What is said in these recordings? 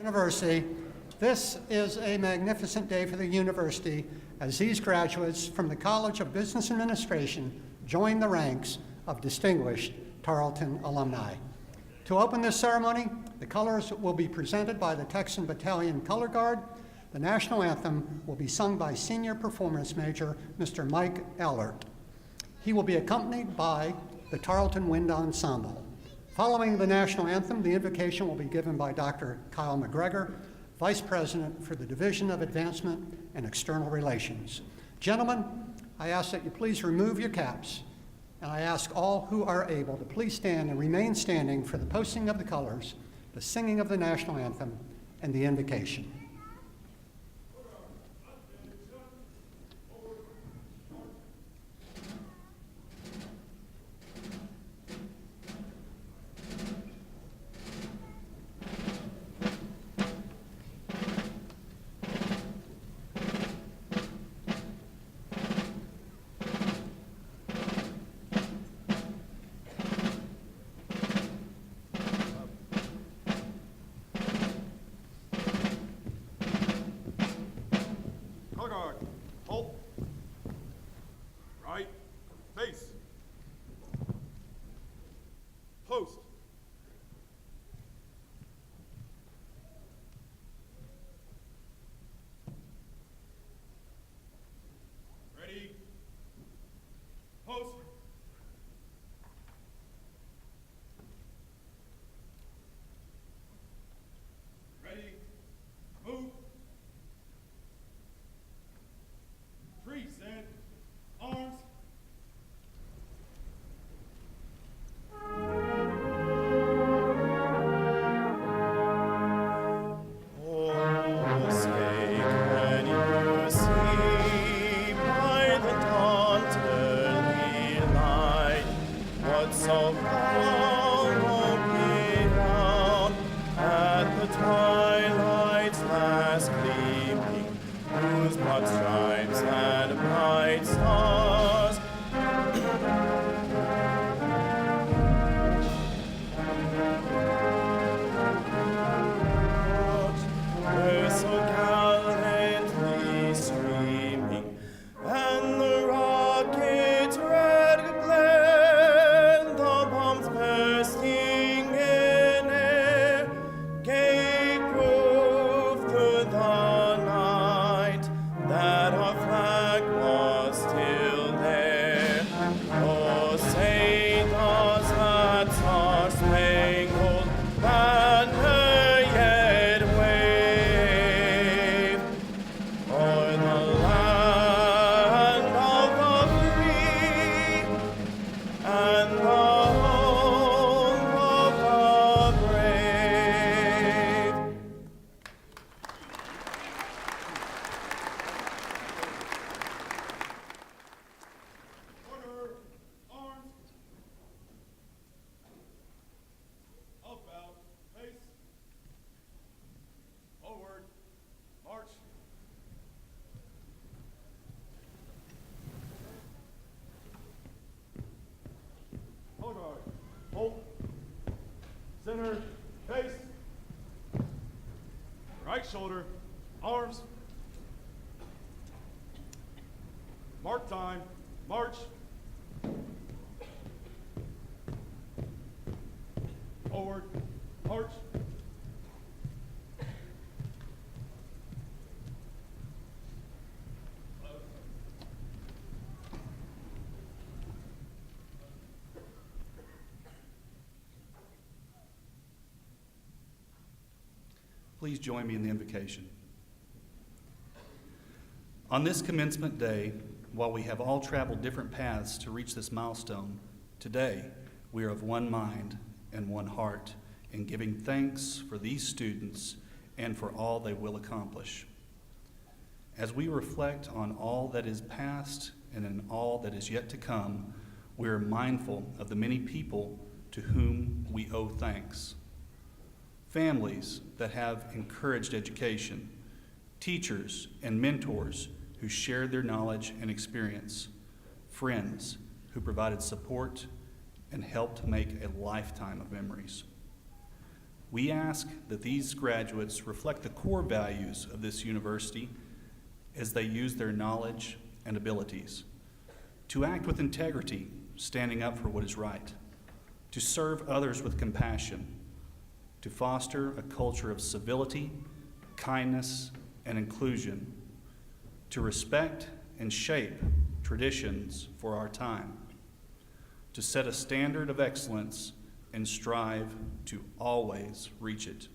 University. This is a magnificent day for the university as these graduates from the College of Business Administration join the ranks of distinguished Tarleton alumni. To open this ceremony, the colors will be presented by the Texan Battalion Color Guard. The national anthem will be sung by Senior Performance Major Mr. Mike Ahlert. He will be accompanied by the Tarleton Wind Ensemble. Following the national anthem, the invocation will be given by Dr. Kyle McGregor, Vice President for the Division of Advancement and External Relations. Gentlemen, I ask that you please remove your caps, and I ask all who are able to please stand and remain standing for the posting of the colors, the singing of the national anthem, and the invocation. Post. Ready. Post. Ready. Move. Tree set. Arms. Hold. Center. Face. Right shoulder. Arms. Mark time. March. Forward. March. Please join me in the invocation. On this commencement day, while we have all traveled different paths to reach this milestone, today we are of one mind and one heart in giving thanks for these students and for all they will accomplish. As we reflect on all that is past and in all that is yet to come, we are mindful of the many people to whom we owe thanks. Families that have encouraged education, teachers and mentors who shared their knowledge and experience, friends who provided support and helped make a lifetime of memories. We ask that these graduates reflect the core values of this university as they use their knowledge and abilities to act with integrity, standing up for what is right, to serve others with compassion, to foster a culture of civility, kindness, and inclusion, to respect and shape traditions for our time, to set a standard of excellence and strive to always reach it.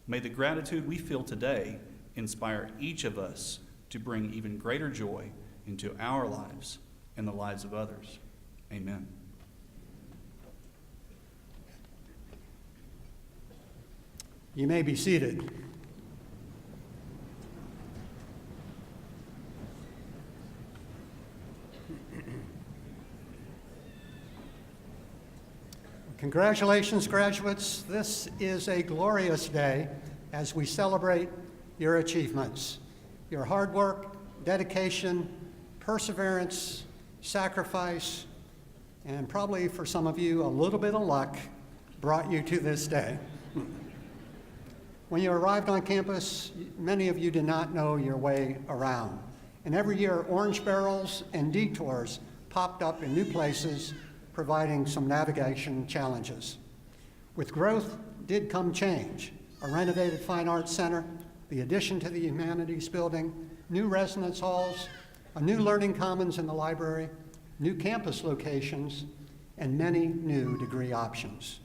May the gratitude we feel today inspire each of us to bring even greater joy into our lives and the lives of others. Amen. You may be seated. Congratulations, graduates. This is a glorious day as we celebrate your achievements. Your hard work, dedication, perseverance, sacrifice, and probably for some of you, a little bit of luck brought you to this day. When you arrived on campus, many of you did not know your way around. And every year, orange barrels and detours popped up in new places, providing some navigation challenges. With growth did come change. A renovated fine arts center, the addition to the humanities building, new residence halls, a new learning commons in the library, new campus locations, and many new degree options.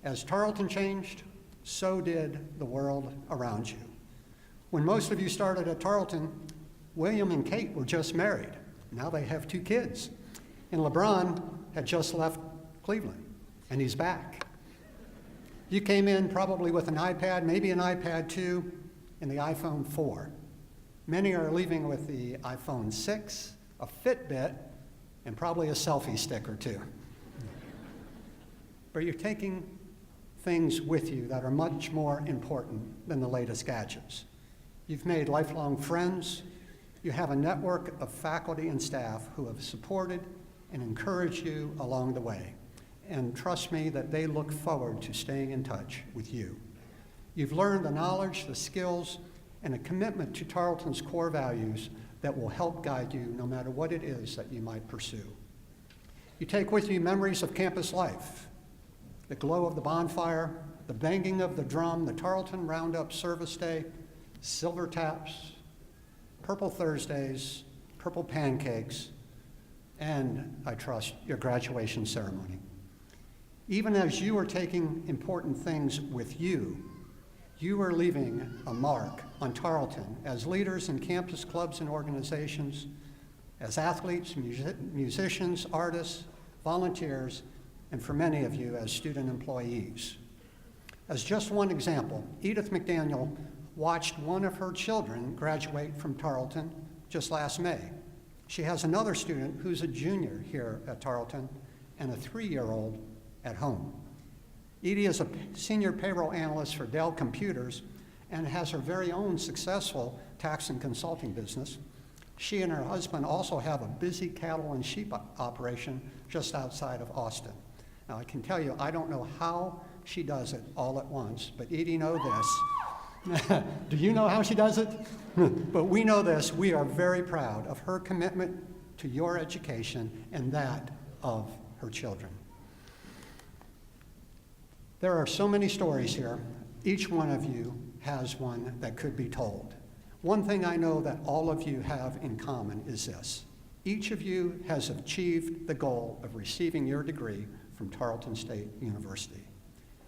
As Tarleton changed, so did the world around you. When most of you started at Tarleton, William and Kate were just married. Now they have 2 kids. And LeBron had just left Cleveland, and he's back. You came in probably with an iPad, maybe an iPad 2, and the iPhone 4. Many are leaving with the iPhone 6, a Fitbit, and probably a selfie stick or 2. But you're taking things with you that are much more important than the latest gadgets. You've made lifelong friends. You have a network of faculty and staff who have supported and encouraged you along the way. And trust me that they look forward to staying in touch with you. You've learned the knowledge, the skills, and a commitment to Tarleton's core values that will help guide you no matter what it is that you might pursue. You take with you memories of campus life, the glow of the bonfire, the banging of the drum, the Tarleton Roundup Service Day, silver taps, purple Thursdays, purple pancakes, and, I trust, your graduation ceremony. Even as you are taking important things with you, you are leaving a mark on Tarleton as leaders in campus clubs and organizations, as athletes, musicians, artists, volunteers, and for many of you as student employees. As just one example, Edith McDaniel watched one of her children graduate from Tarleton just last May. She has another student who's a junior here at Tarleton and a 3-year-old at home. Edie is a senior payroll analyst for Dell Computers and has her very own successful tax and consulting business. She and her husband also have a busy cattle and sheep operation just outside of Austin. Now, I can tell you, I don't know how she does it all at once, but Edie knows this. Do you know how she does it? But we know this. We are very proud of her commitment to your education and that of her children. There are so many stories here. Each one of you has one that could be told. One thing I know that all of you have in common is this. Each of you has achieved the goal of receiving your degree from Tarleton State University.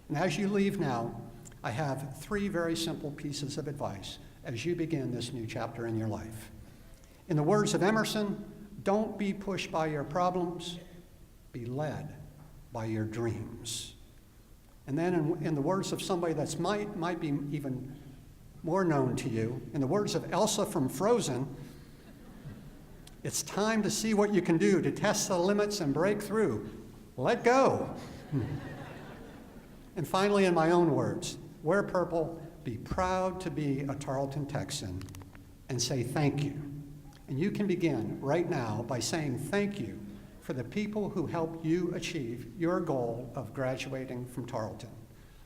And as you leave now, I have 3 very simple pieces of advice as you begin this new chapter in your life. In the words of Emerson, don't be pushed by your problems, be led by your dreams. And then in the words of somebody that might be even more known to you, in the words of Elsa from Frozen, it's time to see what you can do to test the limits and break through. Let go. And finally, in my own words, wear purple, be proud to be a Tarleton Texan, and say thank you. And you can begin right now by saying thank you for the people who helped you achieve your goal of graduating from Tarleton.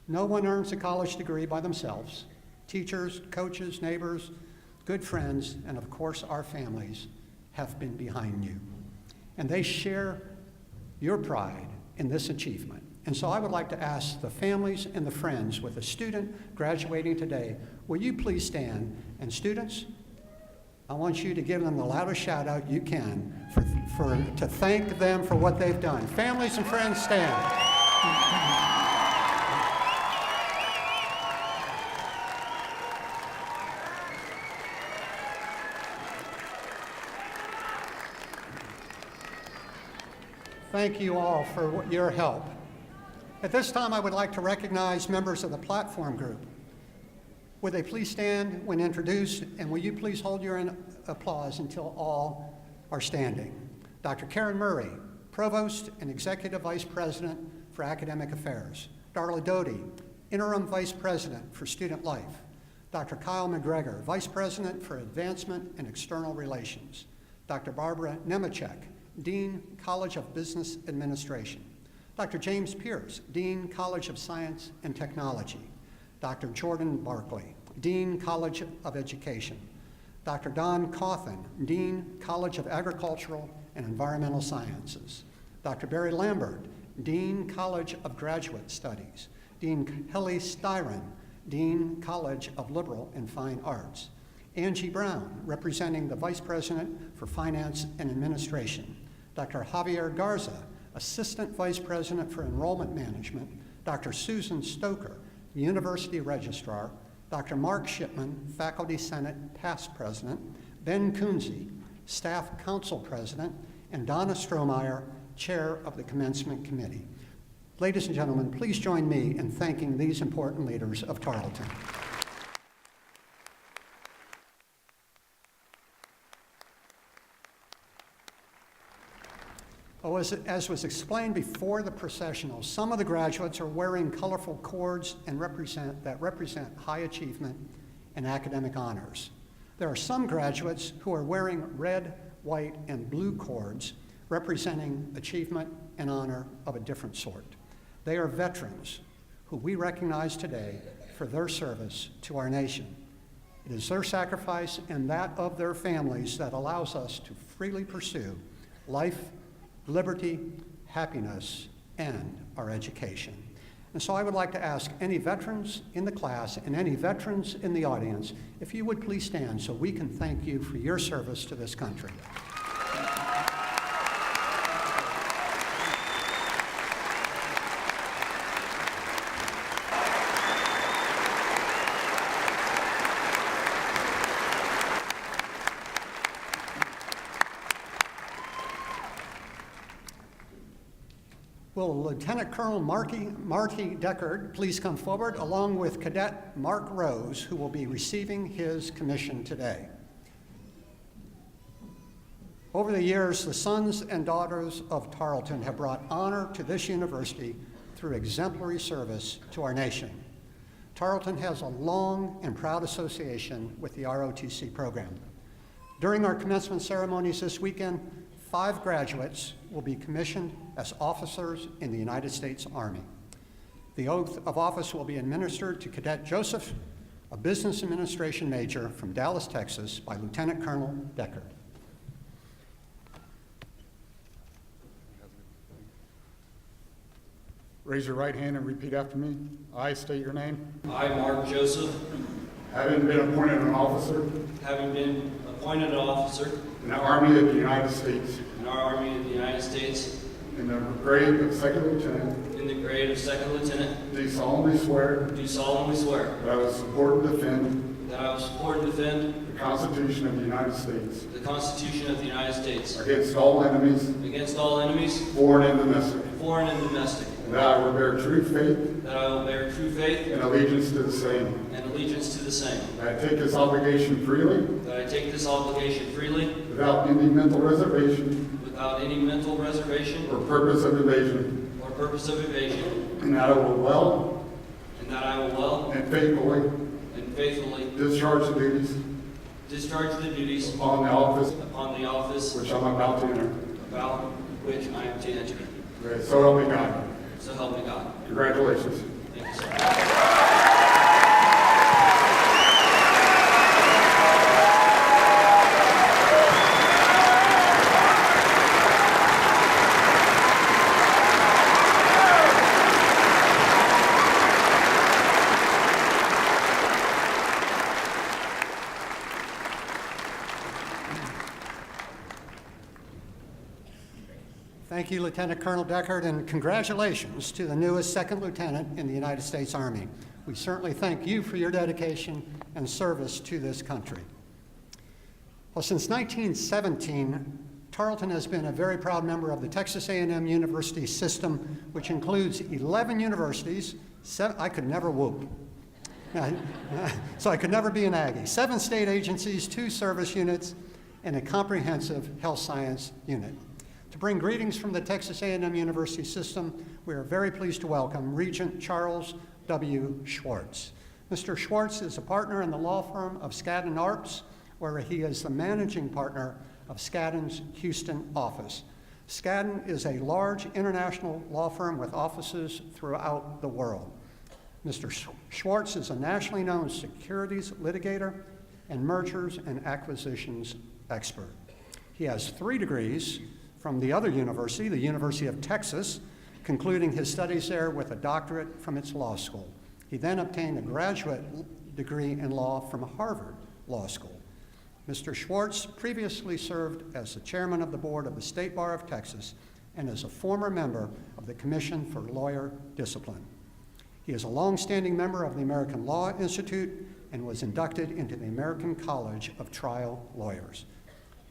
No one earns a college degree by themselves. Teachers, coaches, neighbors, good friends, and of course our families have been behind you. And they share your pride in this achievement. And so I would like to ask the families and the friends with a student graduating today, will you please stand? And students, I want you to give them the loudest shout out you can to thank them for what they've done. Families and friends, stand. Thank you all for your help. At this time, I would like to recognize members of the platform group. Would they please stand when introduced, and will you please hold your applause until all are standing. Dr. Karen Murray, Provost and Executive Vice President for Academic Affairs. Darla Doty, Interim Vice President for Student Life. Dr. Kyle McGregor, Vice President for Advancement and External Relations. Dr. Barbara Nemecek, Dean, College of Business Administration. Dr. James Pierce, Dean, College of Science and Technology. Dr. Jordan Barkley, Dean, College of Education. Dr. Don Cawthon, Dean, College of Agricultural and Environmental Sciences. Dr. Barry Lambert, Dean, College of Graduate Studies. Dean Kelly Styron, Dean, College of Liberal and Fine Arts. Angie Brown, representing the Vice President for Finance and Administration. Dr. Javier Garza, Assistant Vice President for Enrollment Management. Dr. Susan Stoker, University Registrar. Dr. Mark Shipman, Faculty Senate Past President. Ben Kunze, Staff Council President. And Donna Strohmeyer, Chair of the Commencement Committee. Ladies and gentlemen, please join me in thanking these important leaders of Tarleton. Oh, as was explained before the processional, some of the graduates are wearing colorful cords and represent high achievement and academic honors. There are some graduates who are wearing red, white, and blue cords representing achievement and honor of a different sort. They are veterans who we recognize today for their service to our nation. It is their sacrifice and that of their families that allows us to freely pursue life, liberty, happiness, and our education. And so I would like to ask any veterans in the class and any veterans in the audience, if you would please stand so we can thank you for your service to this country. Will Lieutenant Colonel Marty Deckard please come forward, along with Cadet Mark Rose, who will be receiving his commission today. Over the years, the sons and daughters of Tarleton have brought honor to this university through exemplary service to our nation. Tarleton has a long and proud association with the ROTC program. During our commencement ceremonies this weekend, 5 graduates will be commissioned as officers in the United States Army. The oath of office will be administered to Cadet Joseph, a business administration major from Dallas, Texas, by Lieutenant Colonel Deckard. Raise your right hand and repeat after me. I state your name. I, Mark Joseph, Having been appointed an officer having been appointed an officer in the Army of the United States in our Army of the United States in the grade of second lieutenant, in the grade of second lieutenant, do solemnly swear do solemnly swear that I will support and defend that I will support and defend the Constitution of the United States the Constitution of the United States against all enemies, against all enemies, foreign and domestic, foreign and domestic, and that I will bear true faith that I will bear true faith and allegiance to the same, and allegiance to the same, that I take this obligation freely that I take this obligation freely without any mental reservation without any mental reservation or purpose of evasion, or purpose of evasion, and that I will well and that I will well and faithfully and faithfully discharge the duties discharge the duties upon the office upon the office which I'm about to enter. about which I am to enter. Okay, so help me God. So help me God. Congratulations. Thank duties. Thank you, Lieutenant Colonel Deckard, and congratulations to the newest second lieutenant in the United States Army. We certainly thank you for your dedication and service to this country. Well, since 1917, Tarleton has been a very proud member of the Texas A&M University system, which includes 11 universities. I could never whoop. So I could never be an Aggie. 7 state agencies, 2 service units, and a comprehensive health science unit. To bring greetings from the Texas A&M University system, we are very pleased to welcome Regent Charles W. Schwartz. Mr. Schwartz is a partner in the law firm of Skadden Arps, where he is the managing partner of Skadden's Houston office. Skadden is a large international law firm with offices throughout the world. Mr. Schwartz is a nationally known securities litigator and mergers and acquisitions expert. He has 3 degrees from the other university, the University of Texas, concluding his studies there with a doctorate from its law school. He then obtained a graduate degree in law from Harvard Law School. Mr. Schwartz previously served as the chairman of the board of the State Bar of Texas and is a former member of the Commission for Lawyer Discipline. He is a longstanding member of the American Law Institute and was inducted into the American College of Trial Lawyers.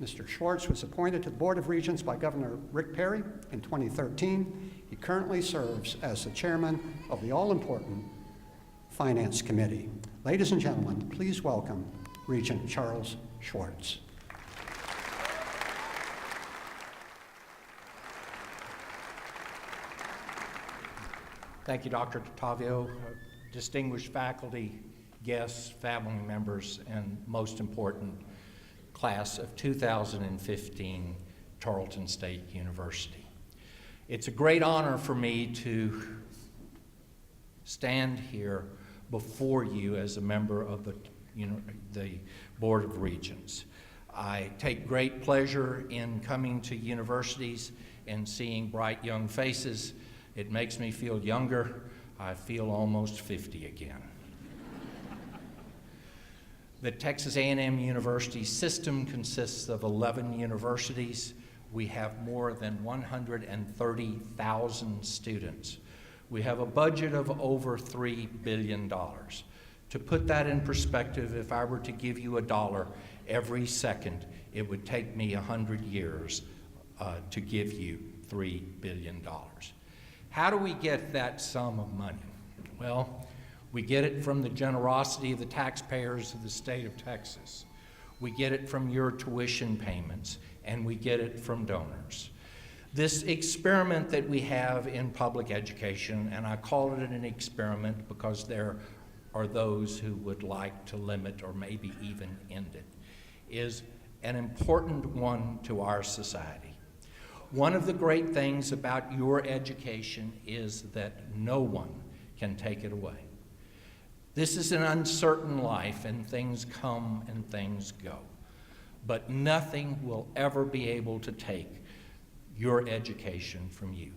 Mr. Schwartz was appointed to the Board of Regents by Governor Rick Perry in 2013. He currently serves as the chairman of the all-important Finance Committee. Ladies and gentlemen, please welcome Regent Charles Schwartz. Thank you, Dr. Tattavio, distinguished faculty, guests, family members, and most important, class of 2015, Tarleton State University. It's a great honor for me to stand here before you as a member of the Board of Regents. I take great pleasure in coming to universities and seeing bright young faces. It makes me feel younger. I feel almost 50 again. The Texas A&M University system consists of 11 universities. We have more than 130,000 students. We have a budget of over $3 billion. To put that in perspective, if I were to give you $1 every second, it would take me 100 years to give you $3 billion. How do we get that sum of money? Well, we get it from the generosity of the taxpayers of the state of Texas. We get it from your tuition payments, and we get it from donors. This experiment that we have in public education, and I call it an experiment because there are those who would like to limit or maybe even end it, is an important one to our society. One of the great things about your education is that no one can take it away. This is an uncertain life, and things come and things go. But nothing will ever be able to take your education from you.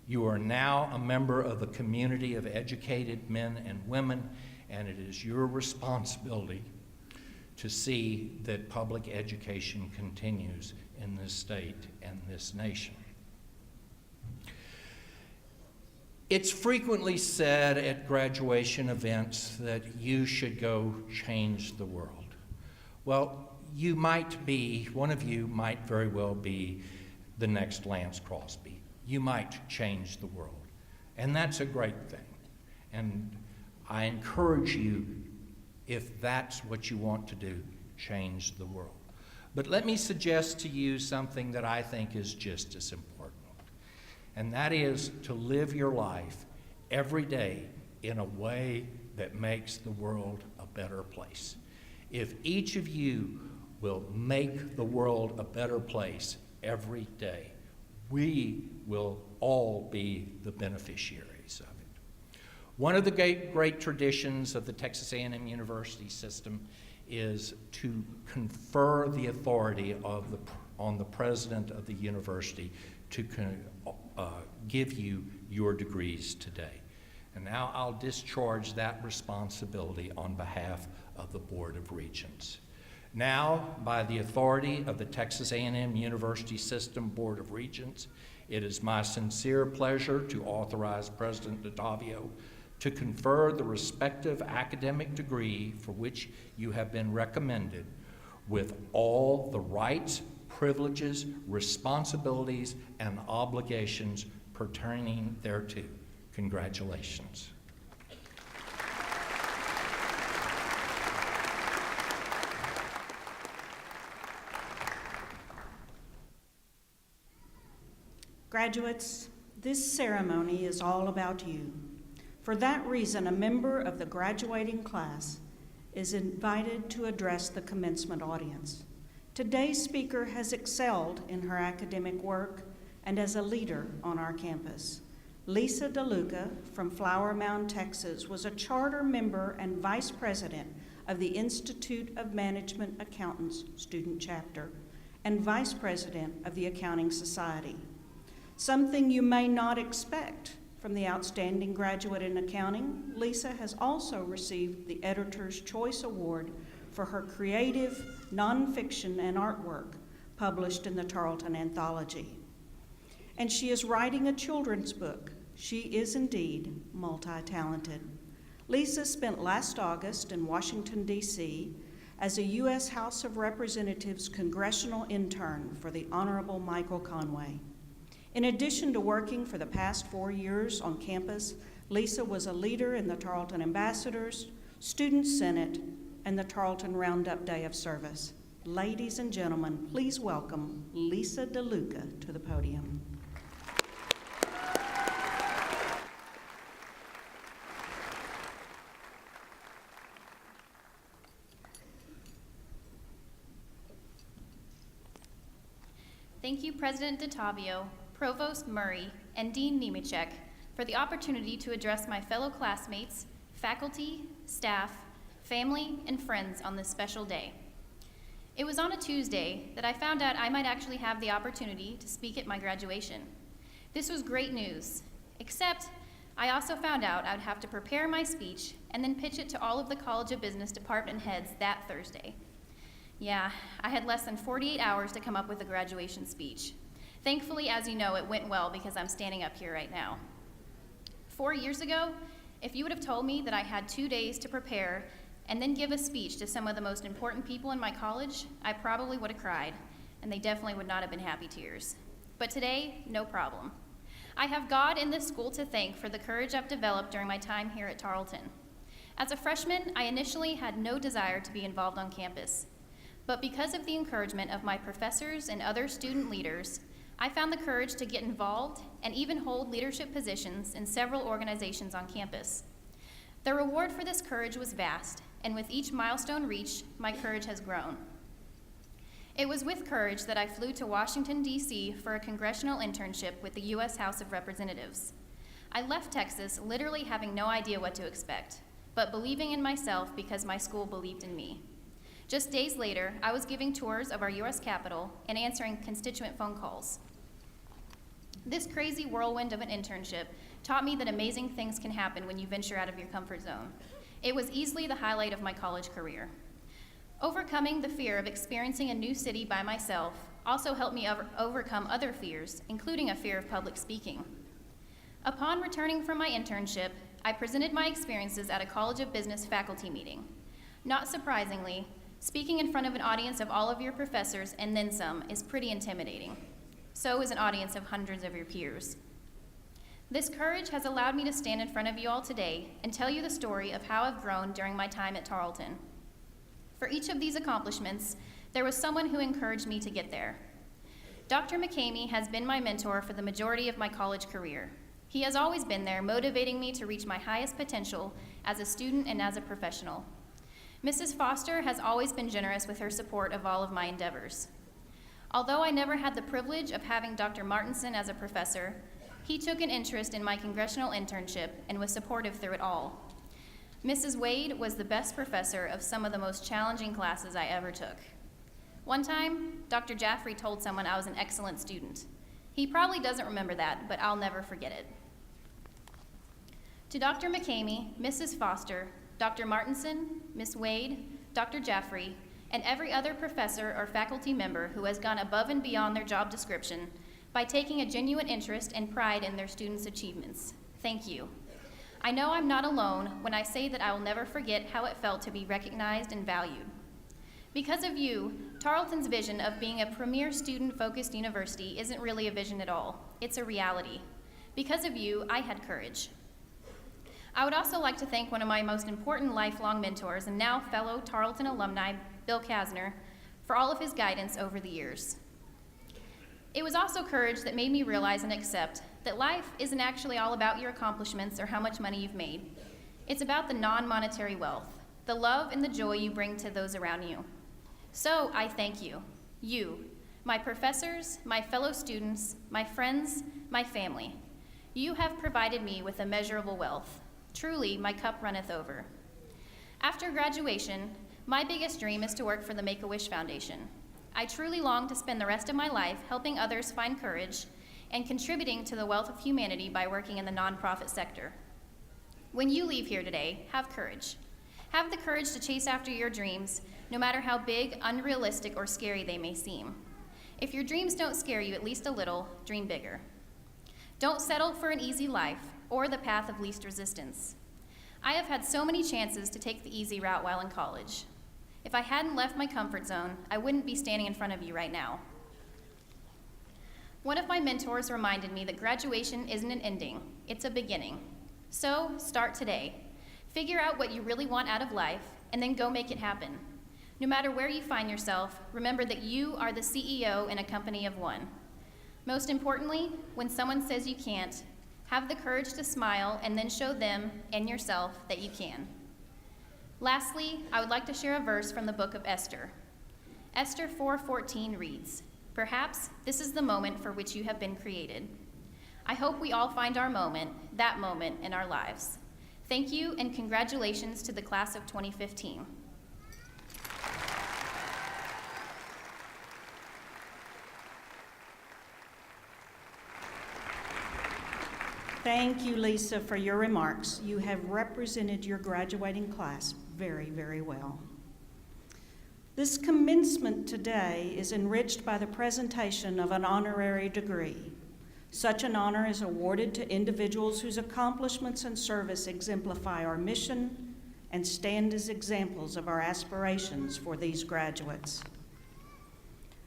You are now a member of a community of educated men and women, and it is your responsibility to see that public education continues in this state and this nation. It's frequently said at graduation events that you should go change the world. Well, you might be, one of you might very well be the next Lance Crosby. You might change the world, and that's a great thing. And I encourage you, if that's what you want to do, change the world. But let me suggest to you something that I think is just as important. And that is to live your life every day in a way that makes the world a better place. If each of you will make the world a better place every day, we will all be the beneficiaries of it. One of the great traditions of the Texas A&M University system is to confer the authority on the president of the university to give you your degrees today. And now I'll discharge that responsibility on behalf of the Board of Regents. Now, by the authority of the Texas A&M University System Board of Regents, it is my sincere pleasure to authorize President DeTavio to confer the respective academic degree for which you have been recommended with all the rights, privileges, responsibilities, and obligations pertaining thereto. Congratulations. Graduates, this ceremony is all about you. For that reason, a member of the graduating class is invited to address the commencement audience. Today's speaker has excelled in her academic work and as a leader on our campus. Lisa DeLuca from Flower Mound, Texas, was a charter member and vice president of the Institute of Management Accountants Student Chapter and vice president of the Accounting Society. Something you may not expect from the outstanding graduate in accounting, Lisa has also received the Editor's Choice Award for her creative nonfiction and artwork published in the Tarleton Anthology. And she is writing a children's book. She is indeed multi-talented. Lisa spent last August in Washington, D.C. as a U.S. House of Representatives congressional intern for the Honorable Michael Conway. In addition to working for the past 4 years on campus, Lisa was a leader in the Tarleton Ambassadors, Student Senate, and the Tarleton Roundup Day of Service. Ladies and gentlemen, please welcome Lisa DeLuca to the podium. Thank you, President DeTavio, Provost Murray, and Dean Nemecek for the opportunity to address my fellow classmates, faculty, staff, family, and friends on this special day. It was on a Tuesday that I found out I might actually have the opportunity to speak at my graduation. This was great news, except I also found out I'd have to prepare my speech and then pitch it to all of the College of Business department heads that Thursday. Yeah, I had less than 48 hours to come up with a graduation speech. Thankfully, as you know, it went well because I'm standing up here right now. 4 years ago, if you would have told me that I had 2 days to prepare and then give a speech to some of the most important people in my college, I probably would have cried, and they definitely would not have been happy tears. But today, no problem. I have God in this school to thank for the courage I've developed during my time here at Tarleton. As a freshman, I initially had no desire to be involved on campus. But because of the encouragement of my professors and other student leaders, I found the courage to get involved and even hold leadership positions in several organizations on campus. The reward for this courage was vast, and with each milestone reached, my courage has grown. It was with courage that I flew to Washington, D.C. for a congressional internship with the U.S. House of Representatives. I left Texas literally having no idea what to expect, but believing in myself because my school believed in me. Just days later, I was giving tours of our U.S. Capitol and answering constituent phone calls. This crazy whirlwind of an internship taught me that amazing things can happen when you venture out of your comfort zone. It was easily the highlight of my college career. Overcoming the fear of experiencing a new city by myself also helped me overcome other fears, including a fear of public speaking. Upon returning from my internship, I presented my experiences at a College of Business faculty meeting. Not surprisingly, speaking in front of an audience of all of your professors and then some is pretty intimidating. So is an audience of hundreds of your peers. This courage has allowed me to stand in front of you all today and tell you the story of how I've grown during my time at Tarleton. For each of these accomplishments, there was someone who encouraged me to get there. Dr. McCamey has been my mentor for the majority of my college career. He has always been there, motivating me to reach my highest potential as a student and as a professional. Mrs. Foster has always been generous with her support of all of my endeavors. Although I never had the privilege of having Dr. Martinson as a professor, He took an interest in my congressional internship and was supportive through it all. Mrs. Wade was the best professor of some of the most challenging classes I ever took. One time, Dr. Jaffrey told someone I was an excellent student. He probably doesn't remember that, but I'll never forget it. To Dr. McCamey, Mrs. Foster, Dr. Martinson, Miss Wade, Dr. Jaffrey, and every other professor or faculty member who has gone above and beyond their job description by taking a genuine interest and pride in their students' achievements, thank you. I know I'm not alone when I say that I will never forget how it felt to be recognized and valued. Because of you, Tarleton's vision of being a premier student-focused university isn't really a vision at all. It's a reality. Because of you, I had courage. I would also like to thank one of my most important lifelong mentors and now fellow Tarleton alumni, Bill Kasner, for all of his guidance over the years. It was also courage that made me realize and accept that life isn't actually all about your accomplishments or how much money you've made. It's about the non-monetary wealth, the love and the joy you bring to those around you. So I thank you, my professors, my fellow students, my friends, my family. You have provided me with immeasurable wealth. Truly, my cup runneth over. After graduation, my biggest dream is to work for the Make-A-Wish Foundation. I truly long to spend the rest of my life helping others find courage and contributing to the wealth of humanity by working in the nonprofit sector. When you leave here today, have courage. Have the courage to chase after your dreams, no matter how big, unrealistic, or scary they may seem. If your dreams don't scare you at least a little, dream bigger. Don't settle for an easy life or the path of least resistance. I have had so many chances to take the easy route while in college. If I hadn't left my comfort zone, I wouldn't be standing in front of you right now. One of my mentors reminded me that graduation isn't an ending, it's a beginning. So start today. Figure out what you really want out of life, and then go make it happen. No matter where you find yourself, remember that you are the CEO in a company of one. Most importantly, when someone says you can't, have the courage to smile and then show them and yourself that you can. Lastly, I would like to share a verse from the book of Esther. Esther 4:14 reads, "Perhaps this is the moment for which you have been created." I hope we all find our moment, that moment in our lives. Thank you and congratulations to the class of 2015. Thank you, Lisa, for your remarks. You have represented your graduating class very, very well. This commencement today is enriched by the presentation of an honorary degree. Such an honor is awarded to individuals whose accomplishments and service exemplify our mission and stand as examples of our aspirations for these graduates.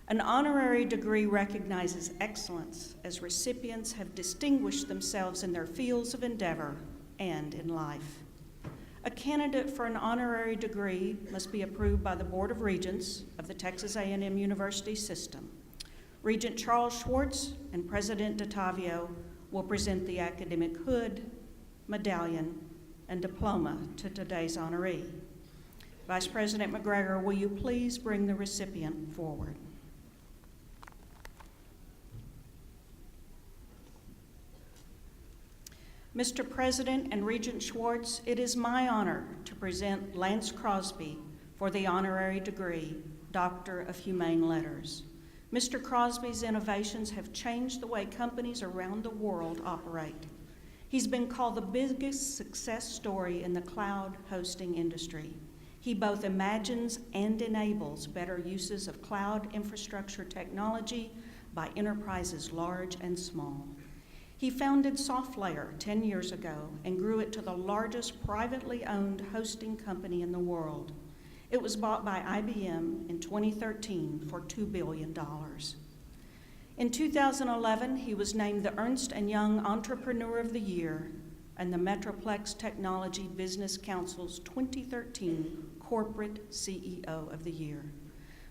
An honorary degree recognizes excellence as recipients have distinguished themselves in their fields of endeavor and in life. A candidate for an honorary degree must be approved by the Board of Regents of the Texas A&M University system. Regent Charles Schwartz and President DeTavio will present the academic hood, medallion, and diploma to today's honoree. Vice President McGregor, will you please bring the recipient forward? Mr. President and Regent Schwartz, it is my honor to present Lance Crosby for the honorary degree, Doctor of Humane Letters. Mr. Crosby's innovations have changed the way companies around the world operate. He's been called the biggest success story in the cloud hosting industry. He both imagines and enables better uses of cloud infrastructure technology by enterprises large and small. He founded SoftLayer 10 years ago and grew it to the largest privately owned hosting company in the world. It was bought by IBM in 2013 for $2 billion. In 2011, he was named the Ernst & Young Entrepreneur of the Year and the Metroplex Technology Business Council's 2013 Corporate CEO of the Year.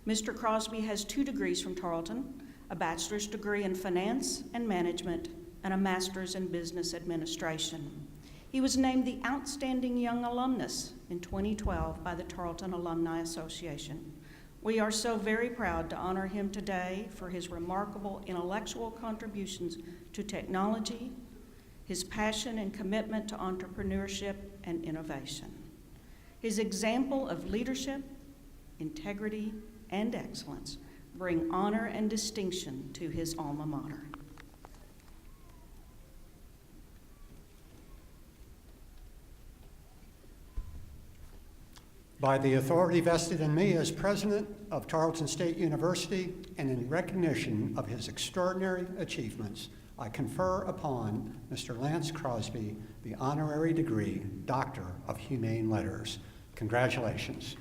Mr. Crosby has 2 degrees from Tarleton, a bachelor's degree in finance and management, and a master's in business administration. He was named the Outstanding Young Alumnus in 2012 by the Tarleton Alumni Association. We are so very proud to honor him today for his remarkable intellectual contributions to technology, his passion and commitment to entrepreneurship and innovation. His example of leadership, integrity, and excellence bring honor and distinction to his alma mater. By the authority vested in me as president of Tarleton State University and in recognition of his extraordinary achievements, I confer upon Mr. Lance Crosby the honorary degree Doctor of Humane Letters. Congratulations.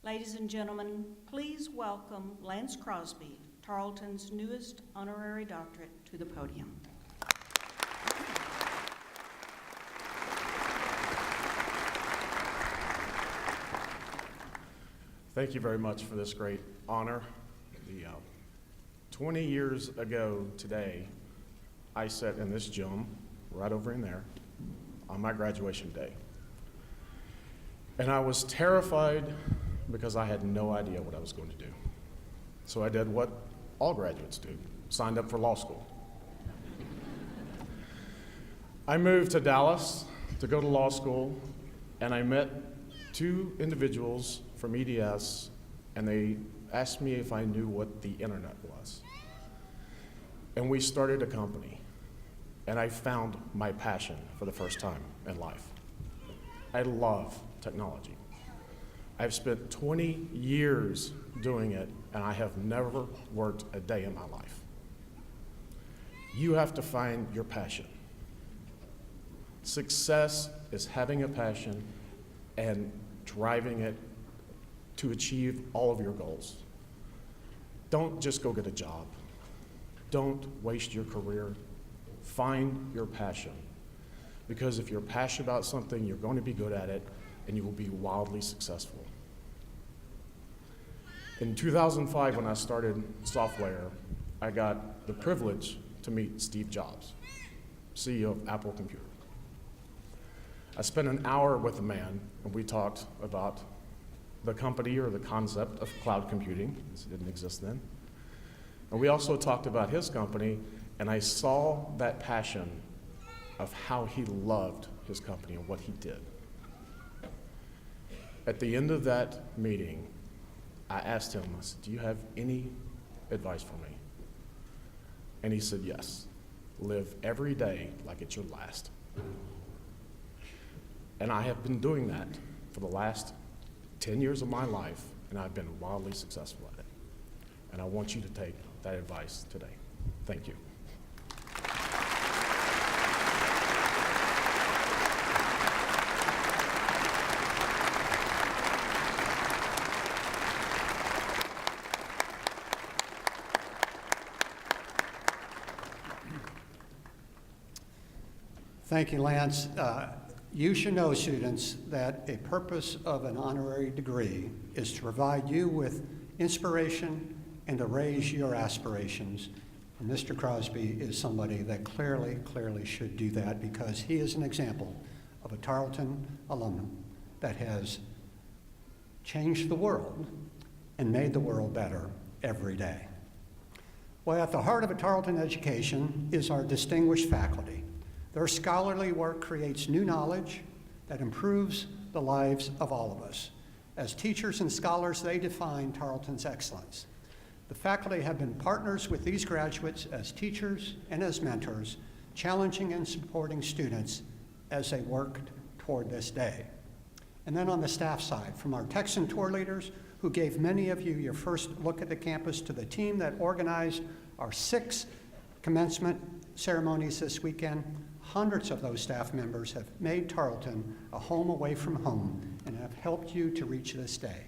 Ladies and gentlemen, please welcome Lance Crosby, Tarleton's newest honorary doctorate, to the podium. Thank you very much for this great honor. 20 years ago today, I sat in this gym, right over in there, on my graduation day. And I was terrified because I had no idea what I was going to do. So I did what all graduates do, signed up for law school. I moved to Dallas to go to law school, and I met two individuals from EDS, and they asked me if I knew what the internet was. And we started a company, and I found my passion for the first time in life. I love technology. I've spent 20 years doing it, and I have never worked a day in my life. You have to find your passion. Success is having a passion and driving it to achieve all of your goals. Don't just go get a job. Don't waste your career. Find your passion. Because if you're passionate about something, you're going to be good at it, and you will be wildly successful. In 2005, when I started Software, I got the privilege to meet Steve Jobs, CEO of Apple Computer. I spent an hour with the man, and we talked about the company or the concept of cloud computing, because it didn't exist then. And we also talked about his company, and I saw that passion of how he loved his company and what he did. At the end of that meeting, I asked him, I said, do you have any advice for me? And he said, yes, live every day like it's your last. And I have been doing that for the last 10 years of my life, and I've been wildly successful at it. And I want you to take that advice today. Thank you. Thank you, Lance. You should know, students, that a purpose of an honorary degree is to provide you with inspiration and to raise your aspirations. And Mr. Crosby is somebody that clearly should do that, because he is an example of a Tarleton alumnus that has changed the world and made the world better every day. Well, at the heart of a Tarleton education is our distinguished faculty. Their scholarly work creates new knowledge that improves the lives of all of us. As teachers and scholars, they define Tarleton's excellence. The faculty have been partners with these graduates as teachers and as mentors, challenging and supporting students as they worked toward this day. And then on the staff side, from our Texan tour leaders, who gave many of you your first look at the campus, to the team that organized our 6 commencement ceremonies this weekend, hundreds of those staff members have made Tarleton a home away from home and have helped you to reach this day.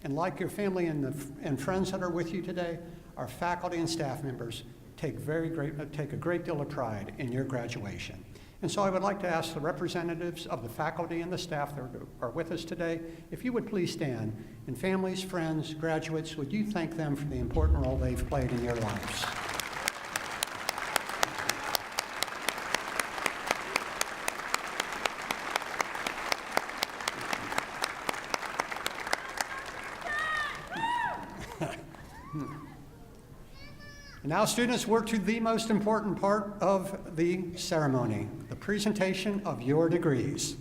And like your family and friends that are with you today, our faculty and staff members take a great deal of pride in your graduation. And so I would like to ask the representatives of the faculty and the staff that are with us today, if you would please stand, and families, friends, graduates, would you thank them for the important role they've played in your lives? Now, students, we're to the most important part of the ceremony, the presentation of your degrees.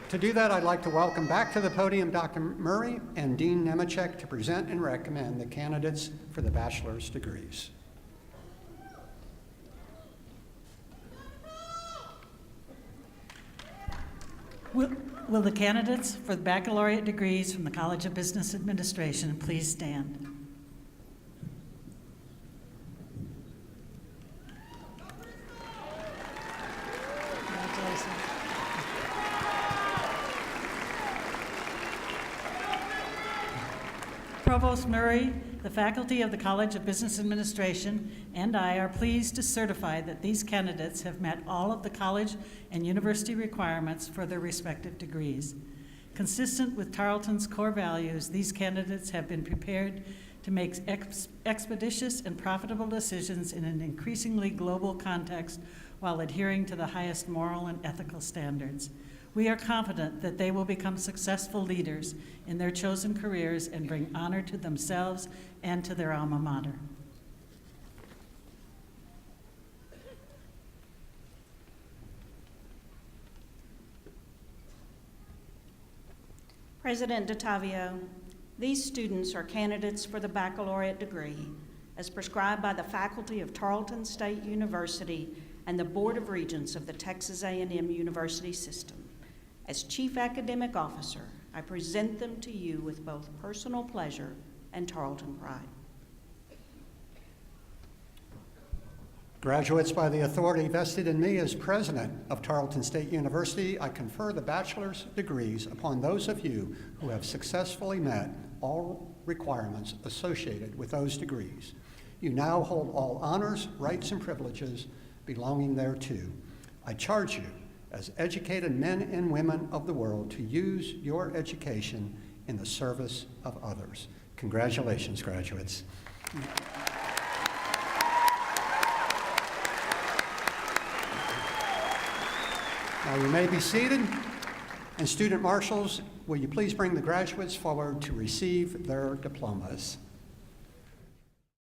To do that, I'd like to welcome back to the podium Dr. Murray and Dean Nemecek to present and recommend the candidates for the bachelor's degrees. Will the candidates for the baccalaureate degrees from the College of Business Administration please stand? Congratulations. Provost Murray, the faculty of the College of Business Administration, and I are pleased to certify that these candidates have met all of the college and university requirements for their respective degrees. Consistent with Tarleton's core values, these candidates have been prepared to make expeditious and profitable decisions in an increasingly global context while adhering to the highest moral and ethical standards. We are confident that they will become successful leaders in their chosen careers and bring honor to themselves and to their alma mater. President DeTavio, these students are candidates for the baccalaureate degree as prescribed by the faculty of Tarleton State University and the Board of Regents of the Texas A&M University system. As Chief Academic Officer, I present them to you with both personal pleasure and Tarleton pride. Graduates, by the authority vested in me as president of Tarleton State University, I confer the bachelor's degrees upon those of you who have successfully met all requirements associated with those degrees. You now hold all honors, rights, and privileges belonging thereto. I charge you as educated men and women of the world to use your education in the service of others. Congratulations, graduates. Now you may be seated, and student marshals, will you please bring the graduates forward to receive their diplomas?